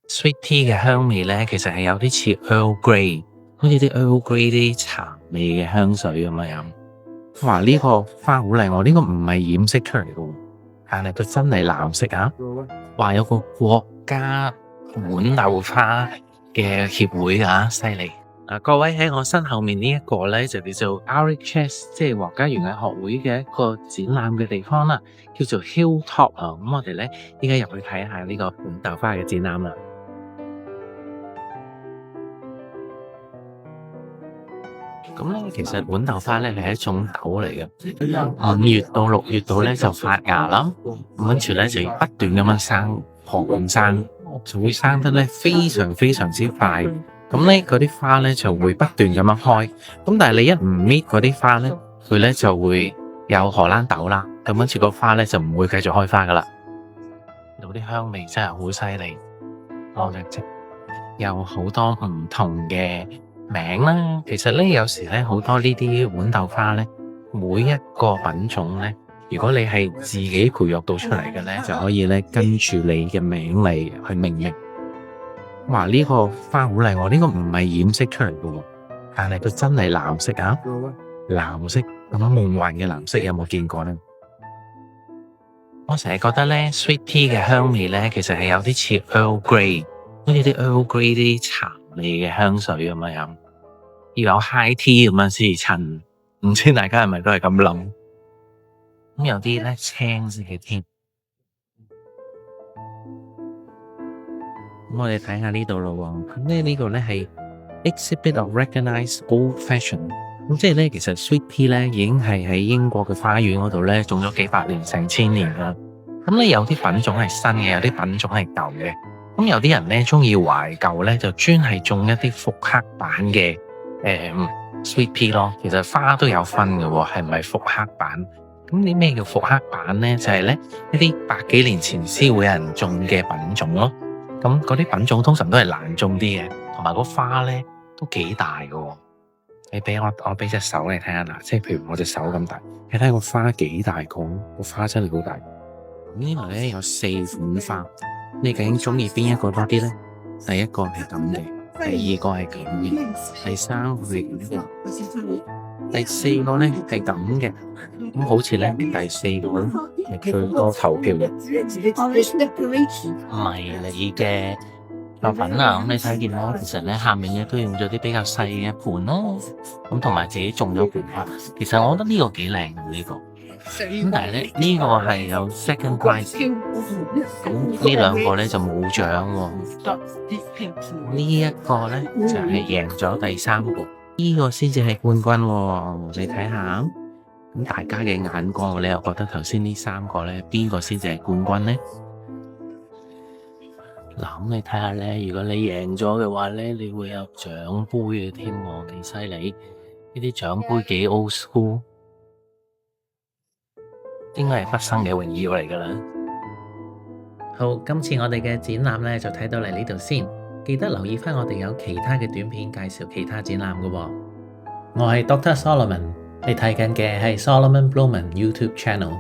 Sweet tea 嘅香味咧，其實係有啲似 Earl Grey，好似啲 Earl Grey 啲茶味嘅香水咁樣。哇！呢個花好靚喎，呢個唔係染色出嚟嘅，但係佢真係藍色啊！話有個國家豌豆花嘅協會啊，犀利！各位喺我身後面呢一個咧就叫做 RHS， 即係皇家園藝學會嘅一個展覽嘅地方啦，叫做 Hilltop 啊。咁我哋咧依家入去睇下呢個豌豆花嘅展覽啦。咁咧，其實豌豆花咧係一種豆嚟嘅。5月到6月度咧就發芽啦，咁跟住咧就要不斷咁樣生，擴生，就會生得咧非常非常之快。咁咧嗰啲花咧就會不斷咁樣開。咁但係你一唔搣嗰啲花咧，佢咧就會有荷蘭豆啦。咁跟住個花咧就唔會繼續開花噶啦。有啲香味真係好犀利，我哋即有好多唔同嘅名啦，其實咧有時咧好多呢啲豌豆花咧，每一個品種咧，如果你係自己培育到出嚟嘅咧，就可以咧跟住你嘅名嚟去命名。哇！呢個花好靚喎，呢個唔係染色出嚟嘅喎，但係佢真係藍色啊！藍色咁夢幻嘅藍色，有冇見過呢？我成日覺得咧 Sweet tea 嘅香味咧，其實係有啲似 Earl Grey，好似啲 Earl Grey 啲茶味嘅香水咁樣，要有 high tea 咁樣先至襯。唔知大家係咪都係咁諗？咁有啲咧青色嘅添。咁我哋睇下呢度咯喎。咁咧呢個咧係 Exhibit of Recognized Old Fashion。咁即係咧，其實 Sweet tea 咧已經係喺英國嘅花園嗰度咧種咗幾百年、成千年啦。咁咧有啲品種係新嘅，有啲品種係舊嘅。咁有啲人咧中意懷舊咧，就專係種一啲復刻版嘅Sweet tea 咯。其實花都有分嘅喎，係咪復刻版？咁啲咩叫復刻版咧？就係咧一啲百幾年前先會有人種嘅品種咯。咁嗰啲品種通常都係難種啲嘅，同埋個花咧都幾大嘅喎。你俾我俾隻手你睇下嗱，即係譬如我隻手咁大，你睇個花幾大個？個花真係好大。呢度咧有4款花，你究竟中意邊一個多啲咧？第一個係咁嘅，第二個係咁嘅，第三個係咁嘅，第四個咧係咁嘅。咁好似咧第四個咧係最多投票嘅，迷你嘅作品啊！咁你睇見啦，其實咧下面咧都用咗啲比較細嘅盤咯，咁同埋自己種咗盆花。其實我覺得呢個幾靚嘅呢個。咁但係咧呢個係有 second prize， 咁呢兩個咧就冇獎喎。呢一個咧就係贏咗第3個，呢個先至係冠軍喎。你睇下，咁大家嘅眼光，你又覺得頭先呢3個咧邊個先至係冠軍咧？嗱，咁你睇下咧，如果你贏咗嘅話咧，你會有獎杯嘅添喎，幾犀利！呢啲獎杯幾 old school。應該係畢生嘅榮耀嚟㗎啦。好，今次我哋嘅展覽咧就睇到嚟呢度先，記得留意返我哋有其他嘅短片介紹其他展覽㗎喎。我係 Dr. Solomon，你睇緊嘅係 Solomon Blumen YouTube Channel。